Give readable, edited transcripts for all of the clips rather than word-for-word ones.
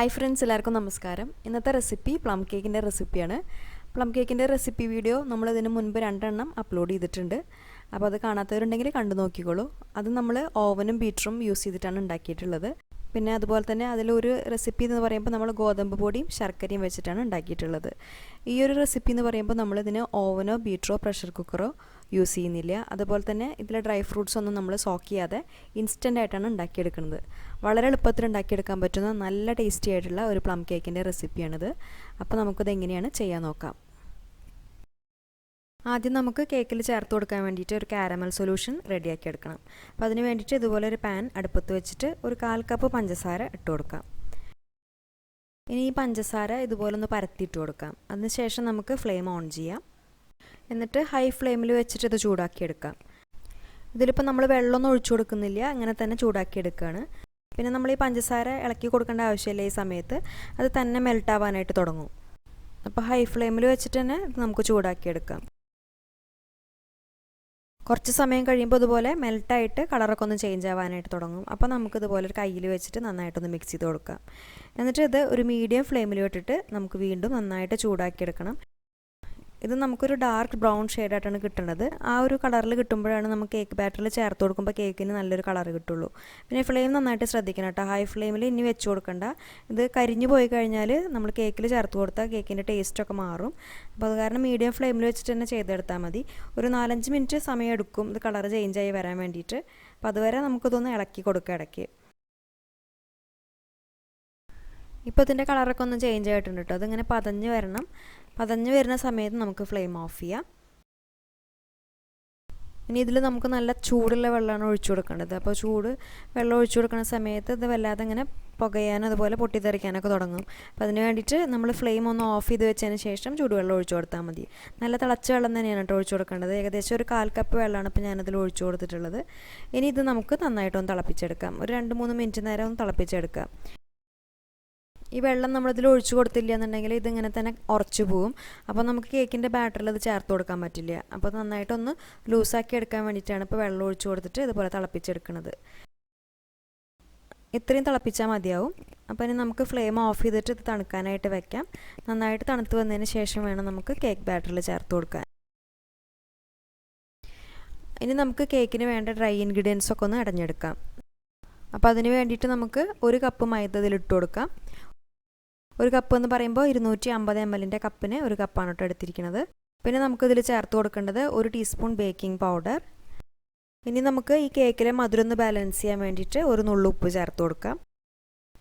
Hi friends, എല്ലാവർക്കും നമസ്കാരം. ഇന്നത്തെ റെസിപ്പി പ്ലം കേക്കിൻ്റെ റെസിപ്പിയാണ്. പ്ലം കേക്കിൻ്റെ റെസിപ്പി വീഡിയോ നമ്മളിതിന് മുൻപ് 2 എണ്ണം അപ്ലോഡ് ചെയ്തിട്ടുണ്ട്. അപ്പോൾ അത് കാണാത്തവരുണ്ടെങ്കിൽ കണ്ടു നോക്കിക്കോളൂ. അത് നമ്മൾ ഓവനും ബീറ്ററും യൂസ് ചെയ്തിട്ടാണ് ഉണ്ടാക്കിയിട്ടുള്ളത്. പിന്നെ അതുപോലെ തന്നെ അതിലൊരു റെസിപ്പി എന്ന് പറയുമ്പോൾ നമ്മൾ ഗോതമ്പ് പൊടിയും ശർക്കരയും വെച്ചിട്ടാണ് ഉണ്ടാക്കിയിട്ടുള്ളത്. ഈ ഒരു റെസിപ്പി എന്ന് പറയുമ്പോൾ നമ്മളിതിന് ഓവനോ ബീറ്ററോ പ്രഷർ കുക്കറോ യൂസ് ചെയ്യുന്നില്ല. അതുപോലെ തന്നെ ഇതിലെ ഡ്രൈ ഫ്രൂട്ട്സ് ഒന്നും നമ്മൾ സോക്ക് ചെയ്യാതെ ഇൻസ്റ്റൻ്റ് ആയിട്ടാണ് ഉണ്ടാക്കിയെടുക്കുന്നത്. വളരെ എളുപ്പത്തിൽ ഉണ്ടാക്കിയെടുക്കാൻ പറ്റുന്ന നല്ല ടേസ്റ്റി ആയിട്ടുള്ള ഒരു പ്ലം കേക്കിൻ്റെ റെസിപ്പിയാണിത്. അപ്പോൾ നമുക്കത് എങ്ങനെയാണ് ചെയ്യാൻ നോക്കാം. ആദ്യം നമുക്ക് കേക്കിൽ ചേർത്ത് കൊടുക്കാൻ വേണ്ടിയിട്ട് ഒരു കാരമൽ സൊല്യൂഷൻ റെഡിയാക്കി എടുക്കണം. അപ്പോൾ അതിന് വേണ്ടിയിട്ട് ഇതുപോലെ ഒരു പാൻ അടുപ്പത്ത് വെച്ചിട്ട് ഒരു 1/4 കപ്പ് പഞ്ചസാര ഇട്ട് കൊടുക്കാം. ഇനി ഈ പഞ്ചസാര ഇതുപോലെ ഒന്ന് പരത്തിയിട്ട് കൊടുക്കാം. അതിനുശേഷം നമുക്ക് ഫ്ലെയിം ഓൺ ചെയ്യാം. എന്നിട്ട് ഹൈ ഫ്ലെയിമിൽ വെച്ചിട്ട് ഇത് ചൂടാക്കിയെടുക്കാം. ഇതിലിപ്പോൾ നമ്മൾ വെള്ളമൊന്നും ഒഴിച്ചു കൊടുക്കുന്നില്ല, അങ്ങനെ തന്നെ ചൂടാക്കിയെടുക്കുകയാണ്. പിന്നെ നമ്മൾ ഈ പഞ്ചസാര ഇളക്കി കൊടുക്കേണ്ട ആവശ്യമില്ല. ഈ സമയത്ത് അത് തന്നെ മെൽറ്റ് ആവാനായിട്ട് തുടങ്ങും. അപ്പോൾ ഹൈ ഫ്ലെയിമിൽ വെച്ചിട്ട് തന്നെ നമുക്ക് ചൂടാക്കിയെടുക്കാം. കുറച്ച് സമയം കഴിയുമ്പോൾ ഇതുപോലെ മെൽട്ടായിട്ട് കളറൊക്കെ ഒന്ന് ചേഞ്ച് ആവാനായിട്ട് തുടങ്ങും. അപ്പോൾ നമുക്കിതുപോലെ ഒരു കയ്യിൽ വെച്ചിട്ട് നന്നായിട്ടൊന്ന് മിക്സ് ചെയ്ത് കൊടുക്കാം. എന്നിട്ട് ഇത് ഒരു മീഡിയം ഫ്ലെയിമിൽ ഇട്ടിട്ട് നമുക്ക് വീണ്ടും നന്നായിട്ട് ചൂടാക്കിയെടുക്കണം. ഇത് നമുക്കൊരു ഡാർക്ക് ബ്രൗൺ ഷെയ്ഡായിട്ടാണ് കിട്ടുന്നത്. ആ ഒരു കളറിൽ കിട്ടുമ്പോഴാണ് നമുക്ക് കേക്ക് ബാറ്ററിൽ ചേർത്ത് കൊടുക്കുമ്പോൾ കേക്കിന് നല്ലൊരു കളർ കിട്ടുള്ളൂ. പിന്നെ ഫ്ലെയിം നന്നായിട്ട് ശ്രദ്ധിക്കണം കേട്ടോ. ഹൈ ഫ്ലെയിമിൽ ഇനി വെച്ച് കൊടുക്കണ്ട. ഇത് കരിഞ്ഞു പോയി കഴിഞ്ഞാൽ നമ്മൾ കേക്കിൽ ചേർത്ത് കൊടുത്താൽ കേക്കിൻ്റെ ടേസ്റ്റൊക്കെ മാറും. അപ്പോൾ അത് കാരണം മീഡിയം ഫ്ലെയിമിൽ വെച്ചിട്ട് തന്നെ ചെയ്തെടുത്താൽ മതി. ഒരു 4-5 മിനിറ്റ് സമയം എടുക്കും ഇത് കളർ ചേഞ്ചായി വരാൻ വേണ്ടിയിട്ട്. അപ്പോൾ അതുവരെ നമുക്കിതൊന്ന് ഇളക്കി കൊടുക്കാം ഇടയ്ക്ക്. ഇപ്പോൾ ഇതിൻ്റെ കളറൊക്കെ ഒന്ന് ചേഞ്ച് ആയിട്ടുണ്ട് കേട്ടോ. അതിങ്ങനെ പതഞ്ഞ് വരണം. പതഞ്ഞ് വരുന്ന സമയത്ത് നമുക്ക് ഫ്ലെയിം ഓഫ് ചെയ്യാം. ഇനി ഇതിൽ നമുക്ക് നല്ല ചൂടുള്ള വെള്ളമാണ് ഒഴിച്ചു കൊടുക്കേണ്ടത്. അപ്പോൾ വെള്ളം ഒഴിച്ചു കൊടുക്കുന്ന സമയത്ത് ഇത് വല്ലാതെ ഇങ്ങനെ പുകയാനും അതുപോലെ പൊട്ടിത്തെറിക്കാനൊക്കെ തുടങ്ങും. അപ്പോൾ അതിന് വേണ്ടിയിട്ട് നമ്മൾ ഫ്ലെയിം ഒന്ന് ഓഫ് ചെയ്ത് വെച്ചതിന് ശേഷം ചൂടുവെള്ളം ഒഴിച്ചു കൊടുത്താൽ മതി. നല്ല തിളച്ച വെള്ളം തന്നെയാണ് കേട്ടോ ഒഴിച്ചു കൊടുക്കേണ്ടത്. ഏകദേശം ഒരു 1/4 കപ്പ് വെള്ളമാണ് ഇപ്പോൾ ഞാനതിൽ ഒഴിച്ചു കൊടുത്തിട്ടുള്ളത്. ഇനി ഇത് നമുക്ക് നന്നായിട്ടൊന്ന് തിളപ്പിച്ചെടുക്കാം. ഒരു 2-3 മിനിറ്റ് നേരം ഒന്ന് തിളപ്പിച്ചെടുക്കാം. ഈ വെള്ളം നമ്മളിതിൽ ഒഴിച്ചു കൊടുത്തില്ല എന്നുണ്ടെങ്കിൽ ഇതിങ്ങനെ തന്നെ ഉറച്ചു പോവും. അപ്പോൾ നമുക്ക് കേക്കിൻ്റെ ബാറ്ററിൽ അത് ചേർത്ത് കൊടുക്കാൻ പറ്റില്ല. അപ്പോൾ നന്നായിട്ടൊന്ന് ലൂസാക്കി എടുക്കാൻ വേണ്ടിയിട്ടാണ് ഇപ്പോൾ വെള്ളം ഒഴിച്ചു കൊടുത്തിട്ട് ഇതുപോലെ തിളപ്പിച്ചെടുക്കുന്നത്. ഇത്രയും തിളപ്പിച്ചാൽ മതിയാവും. അപ്പോൾ ഇനി നമുക്ക് ഫ്ലെയിം ഓഫ് ചെയ്തിട്ട് ഇത് തണുക്കാനായിട്ട് വെക്കാം. നന്നായിട്ട് തണുത്ത് വന്നതിന് ശേഷം വേണം നമുക്ക് കേക്ക് ബാറ്ററിൽ ചേർത്ത് കൊടുക്കാൻ. ഇനി നമുക്ക് കേക്കിന് വേണ്ട ഡ്രൈ ഇൻഗ്രീഡിയൻസ് ഒക്കെ ഒന്ന് അടഞ്ഞെടുക്കാം. അപ്പോൾ അതിന് വേണ്ടിയിട്ട് നമുക്ക് 1 കപ്പ് മൈദ ഇതിലിട്ട് കൊടുക്കാം. 1 കപ്പ് എന്ന് പറയുമ്പോൾ 250 ml കപ്പിന് 1 കപ്പാണ് കേട്ടോ എടുത്തിരിക്കുന്നത്. പിന്നെ നമുക്കിതിൽ ചേർത്ത് കൊടുക്കേണ്ടത് 1 ടീസ്പൂൺ ബേക്കിംഗ് പൗഡർ. ഇനി നമുക്ക് ഈ കേക്കിലെ മധുരം ഒന്ന് ബാലൻസ് ചെയ്യാൻ വേണ്ടിയിട്ട് ഒരു നുള്ളു ഉപ്പ് ചേർത്ത് കൊടുക്കാം.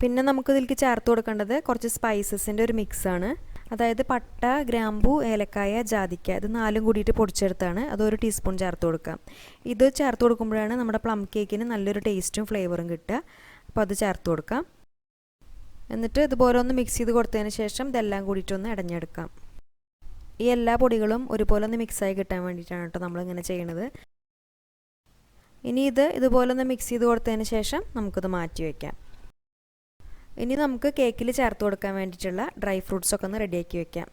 പിന്നെ നമുക്കിതിലേക്ക് ചേർത്ത് കൊടുക്കേണ്ടത് കുറച്ച് സ്പൈസസിൻ്റെ ഒരു മിക്സാണ്. അതായത് പട്ട, ഗ്രാമ്പൂ, ഏലക്കായ, ജാതിക്ക, ഇത് 4ഉം കൂടിയിട്ട് പൊടിച്ചെടുത്താണ്. അത് 1 ടീസ്പൂൺ ചേർത്ത് കൊടുക്കാം. ഇത് ചേർത്ത് കൊടുക്കുമ്പോഴാണ് നമ്മുടെ പ്ലം കേക്കിന് നല്ലൊരു ടേസ്റ്റും ഫ്ലേവറും കിട്ടുക. അപ്പോൾ അത് ചേർത്ത് കൊടുക്കാം. എന്നിട്ട് ഇതുപോലെ ഒന്ന് മിക്സ് ചെയ്ത് കൊടുത്തതിന് ശേഷം ഇതെല്ലാം കൂടിയിട്ടൊന്ന് ഇടഞ്ഞെടുക്കാം. ഈ എല്ലാ പൊടികളും ഒരുപോലെ ഒന്ന് മിക്സായി കിട്ടാൻ വേണ്ടിയിട്ടാണ് കേട്ടോ നമ്മളിങ്ങനെ ചെയ്യണത്. ഇനി ഇതുപോലെ ഒന്ന് മിക്സ് ചെയ്ത് കൊടുത്തതിന് ശേഷം നമുക്കിത് മാറ്റി വയ്ക്കാം. ഇനി നമുക്ക് കേക്കിൽ ചേർത്ത് കൊടുക്കാൻ വേണ്ടിയിട്ടുള്ള ഡ്രൈ ഫ്രൂട്ട്സൊക്കെ ഒന്ന് റെഡിയാക്കി വയ്ക്കാം.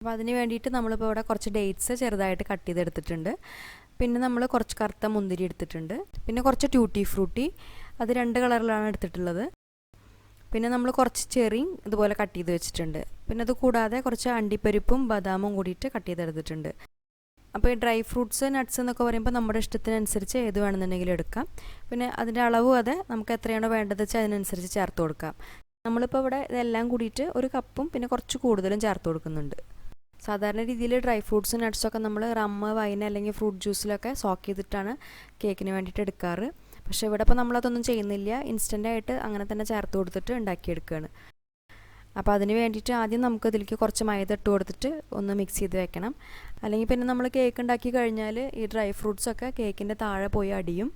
അപ്പോൾ അതിന് വേണ്ടിയിട്ട് നമ്മളിപ്പോൾ ഇവിടെ കുറച്ച് ഡേറ്റ്സ് ചെറുതായിട്ട് കട്ട് ചെയ്തെടുത്തിട്ടുണ്ട്. പിന്നെ നമ്മൾ കുറച്ച് കറുത്ത മുന്തിരി എടുത്തിട്ടുണ്ട്. പിന്നെ കുറച്ച് ട്യൂട്ടി ഫ്രൂട്ടി, അത് 2 കളറിലാണ് എടുത്തിട്ടുള്ളത്. പിന്നെ നമ്മൾ കുറച്ച് ചെറിയും ഇതുപോലെ കട്ട് ചെയ്ത് വെച്ചിട്ടുണ്ട്. പിന്നെ അത് കൂടാതെ കുറച്ച് അണ്ടിപ്പരിപ്പും ബദാമും കൂടിയിട്ട് കട്ട് ചെയ്തെടുത്തിട്ടുണ്ട്. അപ്പോൾ ഈ ഡ്രൈ ഫ്രൂട്ട്സ്, നട്ട്സ് എന്നൊക്കെ പറയുമ്പോൾ നമ്മുടെ ഇഷ്ടത്തിനനുസരിച്ച് ഏത് വേണമെന്നുണ്ടെങ്കിലും എടുക്കാം. പിന്നെ അതിൻ്റെ അളവും അതെ നമുക്ക് എത്രയാണോ വേണ്ടത് വെച്ചാൽ അതിനനുസരിച്ച് ചേർത്ത് കൊടുക്കാം. നമ്മളിപ്പോൾ ഇവിടെ ഇതെല്ലാം കൂടിയിട്ട് 1 കപ്പും പിന്നെ കുറച്ച് കൂടുതലും ചേർത്ത് കൊടുക്കുന്നുണ്ട്. സാധാരണ രീതിയിൽ ഡ്രൈ ഫ്രൂട്ട്സ്, നട്ട്സൊക്കെ നമ്മൾ റമ്മ്, വൈൻ അല്ലെങ്കിൽ ഫ്രൂട്ട് ജ്യൂസിലൊക്കെ സോക്ക് ചെയ്തിട്ടാണ് കേക്കിന് വേണ്ടിയിട്ട് എടുക്കാറ്. പക്ഷേ ഇവിടെ ഇപ്പോൾ നമ്മളതൊന്നും ചെയ്യുന്നില്ല. ഇൻസ്റ്റൻ്റായിട്ട് അങ്ങനെ തന്നെ ചേർത്ത് കൊടുത്തിട്ട് ഉണ്ടാക്കിയെടുക്കുകയാണ്. അപ്പോൾ അതിന് വേണ്ടിയിട്ട് ആദ്യം നമുക്ക് ഇതിലേക്ക് കുറച്ച് മൈദ ഇട്ട് കൊടുത്തിട്ട് ഒന്ന് മിക്സ് ചെയ്ത് വെക്കണം. അല്ലെങ്കിൽ പിന്നെ നമ്മൾ കേക്ക് ഉണ്ടാക്കി കഴിഞ്ഞാൽ ഈ ഡ്രൈ ഫ്രൂട്ട്സൊക്കെ കേക്കിൻ്റെ താഴെ പോയി അടിയും.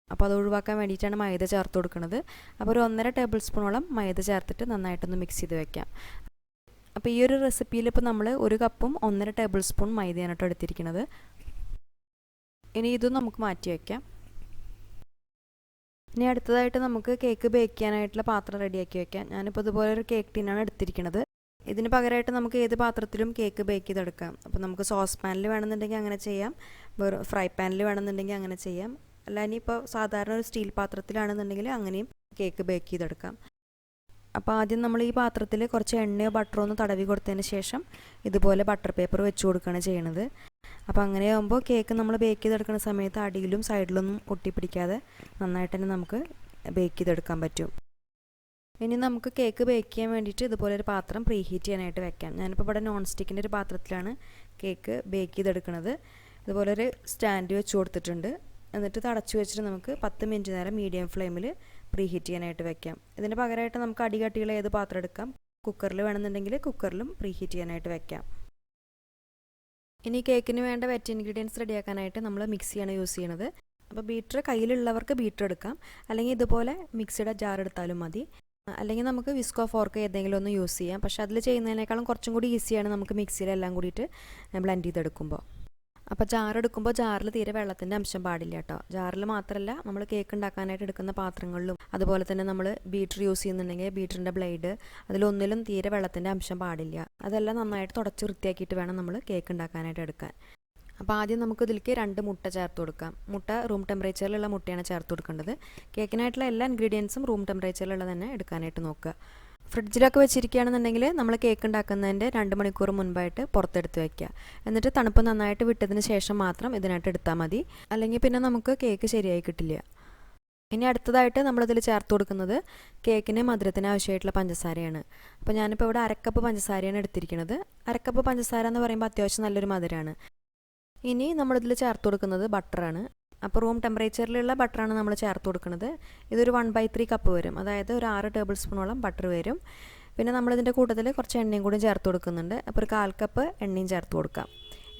അപ്പോൾ അത് ഒഴിവാക്കാൻ വേണ്ടിയിട്ടാണ് മൈദ ചേർത്ത് കൊടുക്കുന്നത്. അപ്പോൾ ഒരു 1.5 ടേബിൾ സ്പൂണോളം മൈദ ചേർത്തിട്ട് നന്നായിട്ടൊന്ന് മിക്സ് ചെയ്ത് വെക്കാം. അപ്പോൾ ഈ ഒരു റെസിപ്പിയിൽ ഇപ്പോൾ നമ്മൾ 1 കപ്പും 1.5 ടേബിൾ സ്പൂൺ മൈദയാണ് കേട്ടോ എടുത്തിരിക്കുന്നത്. ഇനി ഇതും നമുക്ക് മാറ്റി വയ്ക്കാം. ഇനി അടുത്തതായിട്ട് നമുക്ക് കേക്ക് ബേക്ക് ചെയ്യാനായിട്ടുള്ള പാത്രം റെഡിയാക്കി വെക്കാം. ഞാനിപ്പോൾ ഇതുപോലെ ഒരു കേക്ക് ടിന്നാണ് എടുത്തിരിക്കുന്നത്. ഇതിന് പകരമായിട്ട് നമുക്ക് ഏത് പാത്രത്തിലും കേക്ക് ബേക്ക് ചെയ്തെടുക്കാം. അപ്പോൾ നമുക്ക് സോസ് പാനിൽ വേണമെന്നുണ്ടെങ്കിൽ അങ്ങനെ ചെയ്യാം, ഫ്രൈ പാനിൽ വേണമെന്നുണ്ടെങ്കിൽ അങ്ങനെ ചെയ്യാം. അല്ല ഇനിയിപ്പോൾ സാധാരണ ഒരു സ്റ്റീൽ പാത്രത്തിലാണെന്നുണ്ടെങ്കിൽ അങ്ങനെയും കേക്ക് ബേക്ക് ചെയ്തെടുക്കാം. അപ്പോൾ ആദ്യം നമ്മൾ ഈ പാത്രത്തിൽ കുറച്ച് എണ്ണയോ ബട്ടറോ ഒന്ന് തടവി കൊടുത്തതിന് ശേഷം ഇതുപോലെ ബട്ടർ പേപ്പർ വെച്ച് കൊടുക്കുകയാണ് ചെയ്യണത്. അപ്പോൾ അങ്ങനെയാകുമ്പോൾ കേക്ക് നമ്മൾ ബേക്ക് ചെയ്തെടുക്കുന്ന സമയത്ത് അടിയിലും സൈഡിലൊന്നും ഒട്ടിപ്പിടിക്കാതെ നന്നായിട്ട് തന്നെ നമുക്ക് ബേക്ക് ചെയ്തെടുക്കാൻ പറ്റും. ഇനി നമുക്ക് കേക്ക് ബേക്ക് ചെയ്യാൻ വേണ്ടിയിട്ട് ഇതുപോലെ ഒരു പാത്രം പ്രീ ഹീറ്റ് ചെയ്യാനായിട്ട് വെക്കാം. ഞാനിപ്പോൾ ഇവിടെ നോൺ സ്റ്റിക്കിൻ്റെ ഒരു പാത്രത്തിലാണ് കേക്ക് ബേക്ക് ചെയ്തെടുക്കുന്നത്. ഇതുപോലെ ഒരു സ്റ്റാൻഡ് വെച്ച് കൊടുത്തിട്ടുണ്ട്. എന്നിട്ട് ഇത് അടച്ചു വെച്ചിട്ട് നമുക്ക് 10 മിനിറ്റ് നേരം മീഡിയം ഫ്ലെയിമിൽ പ്രീ ഹീറ്റ് ചെയ്യാനായിട്ട് വെക്കാം. ഇതിന് പകരമായിട്ട് നമുക്ക് അടികട്ടിയുള്ള ഏത് പാത്രം എടുക്കാം. കുക്കറിൽ വേണമെന്നുണ്ടെങ്കിൽ കുക്കറിലും പ്രീ ഹീറ്റ് ചെയ്യാനായിട്ട് വെക്കാം. ഇനി കേക്കിന് വേണ്ട വെറ്റ് ഇൻഗ്രീഡിയൻസ് റെഡിയാക്കാനായിട്ട് നമ്മൾ മിക്സിയാണ് യൂസ് ചെയ്യണത്. അപ്പോൾ ബീറ്റർ കയ്യിലുള്ളവർക്ക് ബീറ്റർ എടുക്കാം, അല്ലെങ്കിൽ ഇതുപോലെ മിക്സിയുടെ ജാർ എടുത്താലും മതി. അല്ലെങ്കിൽ നമുക്ക് വിസ്കോ ഫോർക്ക് ഏതെങ്കിലും ഒന്ന് യൂസ് ചെയ്യാം. പക്ഷേ അതിൽ ചെയ്യുന്നതിനേക്കാളും കുറച്ചും കൂടി ഈസിയാണ് നമുക്ക് മിക്സിയിലെല്ലാം കൂടിയിട്ട് ബ്ലെൻഡ് ചെയ്തെടുക്കുമ്പോൾ. അപ്പോൾ ജാർ എടുക്കുമ്പോൾ ജാറിൽ തീരെ വെള്ളത്തിൻ്റെ അംശം പാടില്ല കേട്ടോ. ജാറിൽ മാത്രമല്ല, നമ്മൾ കേക്ക് ഉണ്ടാക്കാനായിട്ട് എടുക്കുന്ന പാത്രങ്ങളിലും അതുപോലെ തന്നെ നമ്മൾ ബീറ്റർ യൂസ് ചെയ്യുന്നുണ്ടെങ്കിൽ ബീറ്ററിൻ്റെ ബ്ലേഡ് അതിലൊന്നിലും തീരെ വെള്ളത്തിൻ്റെ അംശം പാടില്ല. അതെല്ലാം നന്നായിട്ട് തുടച്ച് വൃത്തിയാക്കിയിട്ട് വേണം നമ്മൾ കേക്ക് ഉണ്ടാക്കാനായിട്ട് എടുക്കാൻ. അപ്പോൾ ആദ്യം നമുക്ക് ഇതിലേക്ക് 2 മുട്ട ചേർത്ത് കൊടുക്കാം. മുട്ട റൂം ടെമ്പറേച്ചറിലുള്ള മുട്ടയാണ് ചേർത്ത് കൊടുക്കേണ്ടത്. കേക്കിനായിട്ടുള്ള എല്ലാ ഇൻഗ്രീഡിയൻസും റൂം ടെമ്പറേച്ചറിലുള്ള തന്നെ എടുക്കാനായിട്ട് നോക്കുക. ഫ്രിഡ്ജിലൊക്കെ വെച്ചിരിക്കുകയാണെന്നുണ്ടെങ്കിൽ നമ്മൾ കേക്ക് ഉണ്ടാക്കുന്നതിൻ്റെ 2 മണിക്കൂർ മുൻപായിട്ട് പുറത്തെടുത്ത് വയ്ക്കുക. എന്നിട്ട് തണുപ്പ് നന്നായിട്ട് വിട്ടതിന് ശേഷം മാത്രം ഇതിനായിട്ട് എടുത്താൽ മതി. അല്ലെങ്കിൽ പിന്നെ നമുക്ക് കേക്ക് ശരിയായി കിട്ടില്ല. ഇനി അടുത്തതായിട്ട് നമ്മളിതിൽ ചേർത്ത് കൊടുക്കുന്നത് കേക്കിന് മധുരത്തിന് ആവശ്യമായിട്ടുള്ള പഞ്ചസാരയാണ്. അപ്പോൾ ഞാനിപ്പോൾ ഇവിടെ 1/2 കപ്പ് പഞ്ചസാരയാണ് എടുത്തിരിക്കുന്നത്. 1/2 കപ്പ് പഞ്ചസാര എന്ന് പറയുമ്പോൾ അത്യാവശ്യം നല്ലൊരു മധുരമാണ്. ഇനി നമ്മളിതിൽ ചേർത്ത് കൊടുക്കുന്നത് ബട്ടറാണ്. അപ്പോൾ റൂം ടെമ്പറേച്ചറിലുള്ള ബട്ടറാണ് നമ്മൾ ചേർത്ത് കൊടുക്കുന്നത്. ഇതൊരു 1/3 കപ്പ് വരും, അതായത് ഒരു 6 ടേബിൾ സ്പൂണോളം ബട്ടർ വരും. പിന്നെ നമ്മളിതിൻ്റെ കൂട്ടത്തിൽ കുറച്ച് എണ്ണയും കൂടി ചേർത്ത് കൊടുക്കുന്നുണ്ട്. അപ്പോൾ ഒരു 1/4 കപ്പ് എണ്ണയും ചേർത്ത് കൊടുക്കാം.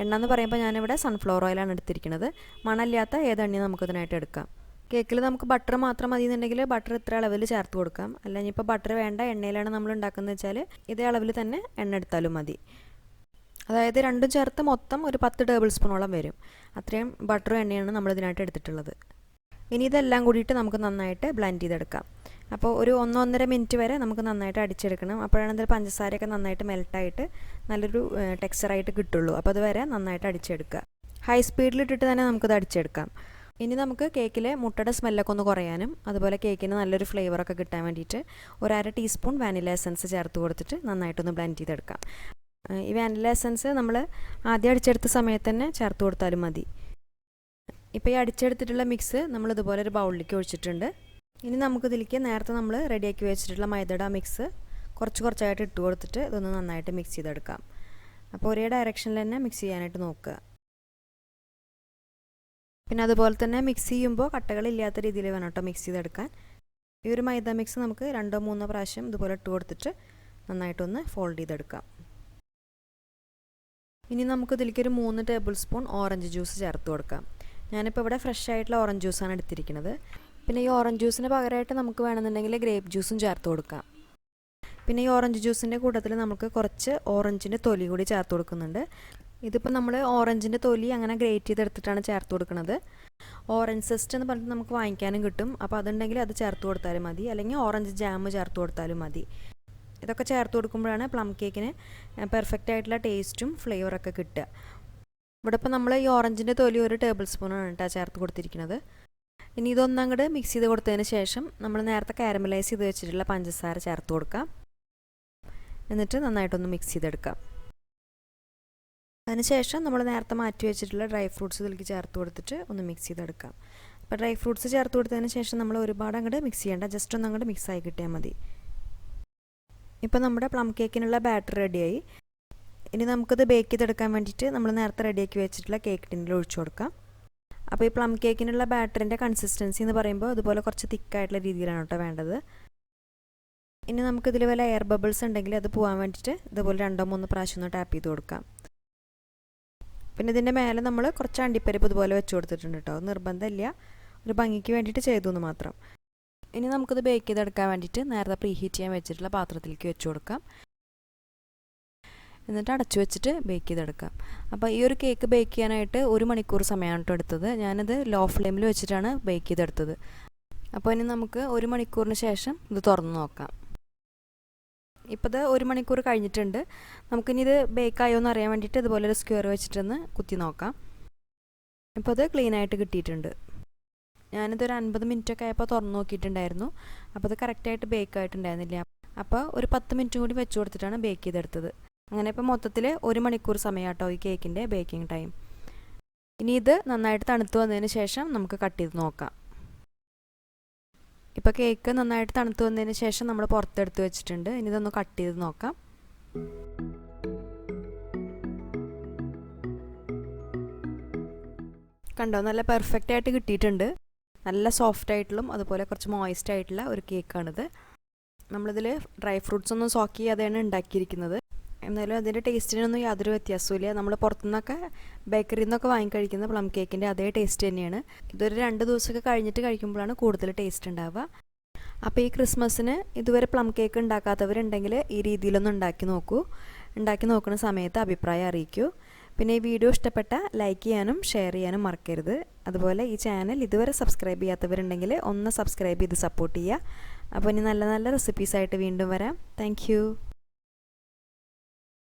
എണ്ണ എന്ന് പറയുമ്പോൾ ഞാനിവിടെ സൺഫ്ലവർ ഓയിലാണ് എടുത്തിരിക്കുന്നത്. മണമില്ലാത്ത ഏത് എണ്ണയും നമുക്കിതിനായിട്ട് എടുക്കാം. കേക്കിൽ നമുക്ക് ബട്ടർ മാത്രം മതി എന്നുണ്ടെങ്കിൽ ബട്ടർ ഇത്ര അളവിൽ ചേർത്ത് കൊടുക്കാം. അല്ലെങ്കിൽ ഇപ്പോൾ ബട്ടർ വേണ്ട, എണ്ണയിലാണ് നമ്മൾ ഉണ്ടാക്കുന്നത് വെച്ചാൽ ഇതേ അളവിൽ തന്നെ എണ്ണ എടുത്താലും മതി. അതായത് രണ്ടും ചേർത്ത് മൊത്തം ഒരു 10 ടേബിൾ സ്പൂണോളം വരും. അത്രയും ബട്ടറും എണ്ണയാണ് നമ്മൾ ഇതിനായിട്ട് എടുത്തിട്ടുള്ളത്. ഇനി ഇതെല്ലാം കൂടിയിട്ട് നമുക്ക് നന്നായിട്ട് ബ്ലെൻഡ് ചെയ്തെടുക്കാം. അപ്പോൾ ഒരു 1-1.5 മിനിറ്റ് വരെ നമുക്ക് നന്നായിട്ട് അടിച്ചെടുക്കണം. അപ്പോഴാണ് ഇതിൽ പഞ്ചസാരയൊക്കെ നന്നായിട്ട് മെൽട്ടായിട്ട് നല്ലൊരു ടെക്സ്ചറായിട്ട് കിട്ടുള്ളൂ. അപ്പോൾ അതുവരെ നന്നായിട്ട് അടിച്ചെടുക്കുക. ഹൈ സ്പീഡിലിട്ടിട്ട് തന്നെ നമുക്കിത് അടിച്ചെടുക്കാം. ഇനി നമുക്ക് കേക്കിലെ മുട്ടയുടെ സ്മെല്ലൊക്കെ ഒന്ന് കുറയാനും അതുപോലെ കേക്കിന് നല്ലൊരു ഫ്ലേവറൊക്കെ കിട്ടാൻ വേണ്ടിയിട്ട് ഒരു 1/2 ടീസ്പൂൺ വാനില എസൻസ് ചേർത്ത് കൊടുത്തിട്ട് നന്നായിട്ടൊന്ന് ബ്ലെൻഡ് ചെയ്തെടുക്കാം. ഈ വാനില എസൻസ് നമ്മൾ ആദ്യം അടിച്ചെടുത്ത സമയത്ത് തന്നെ ചേർത്ത് കൊടുത്താലും മതി. ഇപ്പോൾ ഈ അടിച്ചെടുത്തിട്ടുള്ള മിക്സ് നമ്മൾ ഇതുപോലെ ഒരു ബൗളിലേക്ക് ഒഴിച്ചിട്ടുണ്ട്. ഇനി നമുക്കിതിലേക്ക് നേരത്തെ നമ്മൾ റെഡിയാക്കി വെച്ചിട്ടുള്ള മൈദയുടെ മിക്സ് കുറച്ചായിട്ട് ഇട്ട് കൊടുത്തിട്ട് ഇതൊന്ന് നന്നായിട്ട് മിക്സ് ചെയ്തെടുക്കാം. അപ്പോൾ ഒരേ ഡയറക്ഷനിൽ തന്നെ മിക്സ് ചെയ്യാനായിട്ട് നോക്കുക. പിന്നെ അതുപോലെ തന്നെ മിക്സ് ചെയ്യുമ്പോൾ കട്ടകളില്ലാത്ത രീതിയിൽ വേണം കേട്ടോ മിക്സ് ചെയ്തെടുക്കാൻ. ഈ ഒരു മൈദ മിക്സ് നമുക്ക് 2-3 പ്രാവശ്യം ഇതുപോലെ ഇട്ട് കൊടുത്തിട്ട് നന്നായിട്ടൊന്ന് ഫോൾഡ് ചെയ്തെടുക്കാം. ഇനി നമുക്ക് ഇതിലേക്ക് ഒരു 3 ടേബിൾ സ്പൂൺ ഓറഞ്ച് ജ്യൂസ് ചേർത്ത് കൊടുക്കാം. ഞാനിപ്പോൾ ഇവിടെ ഫ്രഷ് ആയിട്ടുള്ള ഓറഞ്ച് ജ്യൂസാണ് എടുത്തിരിക്കുന്നത്. പിന്നെ ഈ ഓറഞ്ച് ജ്യൂസിന് പകരമായിട്ട് നമുക്ക് വേണമെന്നുണ്ടെങ്കിൽ ഗ്രേപ്പ് ജ്യൂസും ചേർത്ത് കൊടുക്കാം. പിന്നെ ഈ ഓറഞ്ച് ജ്യൂസിൻ്റെ കൂട്ടത്തിൽ നമുക്ക് കുറച്ച് ഓറഞ്ചിൻ്റെ തൊലി കൂടി ചേർത്ത് കൊടുക്കുന്നുണ്ട്. ഇതിപ്പോൾ നമ്മൾ ഓറഞ്ചിൻ്റെ തൊലി അങ്ങനെ ഗ്രേറ്റ് ചെയ്തെടുത്തിട്ടാണ് ചേർത്ത് കൊടുക്കുന്നത്. ഓറഞ്ച് സെസ്റ്റ് എന്ന് പറഞ്ഞിട്ട് നമുക്ക് വാങ്ങിക്കാനും കിട്ടും. അപ്പോൾ അതുണ്ടെങ്കിൽ അത് ചേർത്ത് കൊടുത്താലും മതി, അല്ലെങ്കിൽ ഓറഞ്ച് ജാം ചേർത്ത് കൊടുത്താലും മതി. ഇതൊക്കെ ചേർത്ത് കൊടുക്കുമ്പോഴാണ് പ്ലം കേക്കിന് പെർഫെക്റ്റ് ആയിട്ടുള്ള ടേസ്റ്റും ഫ്ലേവറൊക്കെ കിട്ടുക. ഇവിടെ ഇപ്പോൾ നമ്മൾ ഈ ഓറഞ്ചിൻ്റെ തൊലി 1 ടേബിൾ സ്പൂണാണ് കേട്ടോ ചേർത്ത് കൊടുത്തിരിക്കുന്നത്. ഇനി ഇതൊന്നും അങ്ങോട്ട് മിക്സ് ചെയ്ത് കൊടുത്തതിന് ശേഷം നമ്മൾ നേരത്തെ കാരമലൈസ് ചെയ്ത് വെച്ചിട്ടുള്ള പഞ്ചസാര ചേർത്ത് കൊടുക്കാം. എന്നിട്ട് നന്നായിട്ടൊന്ന് മിക്സ് ചെയ്തെടുക്കാം. അതിനുശേഷം നമ്മൾ നേരത്തെ മാറ്റി വെച്ചിട്ടുള്ള ഡ്രൈ ഫ്രൂട്ട്സ് ഇതിലേക്ക് ചേർത്ത് കൊടുത്തിട്ട് ഒന്ന് മിക്സ് ചെയ്തെടുക്കാം. അപ്പോൾ ഡ്രൈ ഫ്രൂട്ട്സ് ചേർത്ത് കൊടുത്തതിന് ശേഷം നമ്മൾ ഒരുപാട് അങ്ങോട്ട് മിക്സ് ചെയ്യേണ്ട, ജസ്റ്റ് ഒന്ന് അങ്ങോട്ട് മിക്സ് ആയി കിട്ടിയാൽ മതി. ഇപ്പോൾ നമ്മുടെ പ്ലം കേക്കിനുള്ള ബാറ്റർ റെഡിയായി. ഇനി നമുക്കിത് ബേക്ക് ചെയ്തെടുക്കാൻ വേണ്ടിയിട്ട് നമ്മൾ നേരത്തെ റെഡിയാക്കി വെച്ചിട്ടുള്ള കേക്ക് ടിന്നിൽ ഒഴിച്ചു കൊടുക്കാം. അപ്പോൾ ഈ പ്ലം കേക്കിനുള്ള ബാറ്ററിൻ്റെ കൺസിസ്റ്റൻസി എന്ന് പറയുമ്പോൾ ഇതുപോലെ കുറച്ച് തിക്കായിട്ടുള്ള രീതിയിലാണ് കേട്ടോ വേണ്ടത്. ഇനി നമുക്കിതിൽ വല്ല എയർ ബബിൾസ് ഉണ്ടെങ്കിൽ അത് പോകാൻ വേണ്ടിയിട്ട് ഇതുപോലെ 2-3 പ്രാവശ്യം ഒന്ന് ടാപ്പ് ചെയ്ത് കൊടുക്കാം. പിന്നെ ഇതിൻ്റെ മേലെ നമ്മൾ കുറച്ച് അണ്ടിപ്പരിപ്പ് ഇതുപോലെ വെച്ച് കൊടുത്തിട്ടുണ്ട് കേട്ടോ. നിർബന്ധമില്ല, ഒരു ഭംഗിക്ക് വേണ്ടിയിട്ട് ചെയ്തു എന്ന് മാത്രം. ഇനി നമുക്കിത് ബേക്ക് ചെയ്തെടുക്കാൻ വേണ്ടിയിട്ട് നേരത്തെ പ്രീ ഹീറ്റ് ചെയ്യാൻ വെച്ചിട്ടുള്ള പാത്രത്തിലേക്ക് വെച്ച് കൊടുക്കാം. എന്നിട്ട് അടച്ചു വെച്ചിട്ട് ബേക്ക് ചെയ്തെടുക്കാം. അപ്പോൾ ഈ ഒരു കേക്ക് ബേക്ക് ചെയ്യാനായിട്ട് 1 മണിക്കൂർ സമയമാണ് കേട്ടോ എടുത്തത്. ഞാനിത് ലോ ഫ്ലെയിമിൽ വെച്ചിട്ടാണ് ബേക്ക് ചെയ്തെടുത്തത്. അപ്പോൾ ഇനി നമുക്ക് 1 മണിക്കൂറിന് ശേഷം ഇത് തുറന്ന് നോക്കാം. ഇപ്പോൾ ഇത് 1 മണിക്കൂർ കഴിഞ്ഞിട്ടുണ്ട്. നമുക്കിനി ഇത് ബേക്കായോ എന്ന് അറിയാൻ വേണ്ടിയിട്ട് ഇതുപോലെ ഒരു സ്ക്വയർ വെച്ചിട്ടൊന്ന് കുത്തി നോക്കാം. ഇപ്പോൾ ഇത് ക്ലീനായിട്ട് കിട്ടിയിട്ടുണ്ട്. ഞാനിതൊരു 50 മിനിറ്റൊക്കെ ആയപ്പോൾ തുറന്ന് നോക്കിയിട്ടുണ്ടായിരുന്നു. അപ്പോൾ അത് കറക്റ്റായിട്ട് ബേക്ക് ആയിട്ടുണ്ടായിരുന്നില്ല. അപ്പോൾ ഒരു 10 മിനിറ്റ് കൂടി വെച്ച് കൊടുത്തിട്ടാണ് ബേക്ക് ചെയ്തെടുത്തത്. അങ്ങനെ ഇപ്പോൾ മൊത്തത്തിൽ 1 മണിക്കൂർ സമയം കേട്ടോ ഈ കേക്കിൻ്റെ ബേക്കിംഗ് ടൈം. ഇനി ഇത് നന്നായിട്ട് തണുത്ത് വന്നതിന് ശേഷം നമുക്ക് കട്ട് ചെയ്ത് നോക്കാം. ഇപ്പോൾ കേക്ക് നന്നായിട്ട് തണുത്ത് വന്നതിന് ശേഷം നമ്മൾ പുറത്തെടുത്ത് വെച്ചിട്ടുണ്ട്. ഇനി ഇതൊന്ന് കട്ട് ചെയ്ത് നോക്കാം. കണ്ടോ, നല്ല പെർഫെക്റ്റ് ആയിട്ട് കിട്ടിയിട്ടുണ്ട്. നല്ല സോഫ്റ്റ് ആയിട്ടുള്ള അതുപോലെ കുറച്ച് മോയിസ്റ്റ് ആയിട്ടുള്ള ഒരു കേക്കാണിത്. നമ്മളിതിൽ ഡ്രൈ ഫ്രൂട്ട്സ് ഒന്നും സോക്ക് ചെയ്യാതെയാണ് ഉണ്ടാക്കിയിരിക്കുന്നത്. എന്നാലും അതിൻ്റെ ടേസ്റ്റിനൊന്നും യാതൊരു വ്യത്യാസമില്ല. നമ്മൾ പുറത്തുനിന്നൊക്കെ ബേക്കറിയിൽ നിന്നൊക്കെ വാങ്ങിക്കഴിക്കുന്ന പ്ലം കേക്കിൻ്റെ അതേ ടേസ്റ്റ് തന്നെയാണ്. ഇതൊരു 2 ദിവസമൊക്കെ കഴിഞ്ഞിട്ട് കഴിക്കുമ്പോഴാണ് കൂടുതൽ ടേസ്റ്റ് ഉണ്ടാവുക. അപ്പോൾ ഈ ക്രിസ്മസിന് ഇതുവരെ പ്ലം കേക്ക് ഉണ്ടാക്കാത്തവരുണ്ടെങ്കിൽ ഈ രീതിയിലൊന്ന് ഉണ്ടാക്കി നോക്കൂ. ഉണ്ടാക്കി നോക്കുന്ന സമയത്ത് അഭിപ്രായം അറിയിക്കൂ. പിന്നെ ഈ വീഡിയോ ഇഷ്ടപ്പെട്ട ലൈക്ക് ചെയ്യാനും ഷെയർ ചെയ്യാനും മറക്കരുത്. അതുപോലെ ഈ ചാനൽ ഇതുവരെ സബ്സ്ക്രൈബ് ചെയ്യാത്തവരുണ്ടെങ്കിൽ ഒന്ന് സബ്സ്ക്രൈബ് ചെയ്ത് സപ്പോർട്ട് ചെയ്യുക. അപ്പോൾ ഇനി നല്ല നല്ല റെസിപ്പീസായിട്ട് വീണ്ടും വരാം. താങ്ക്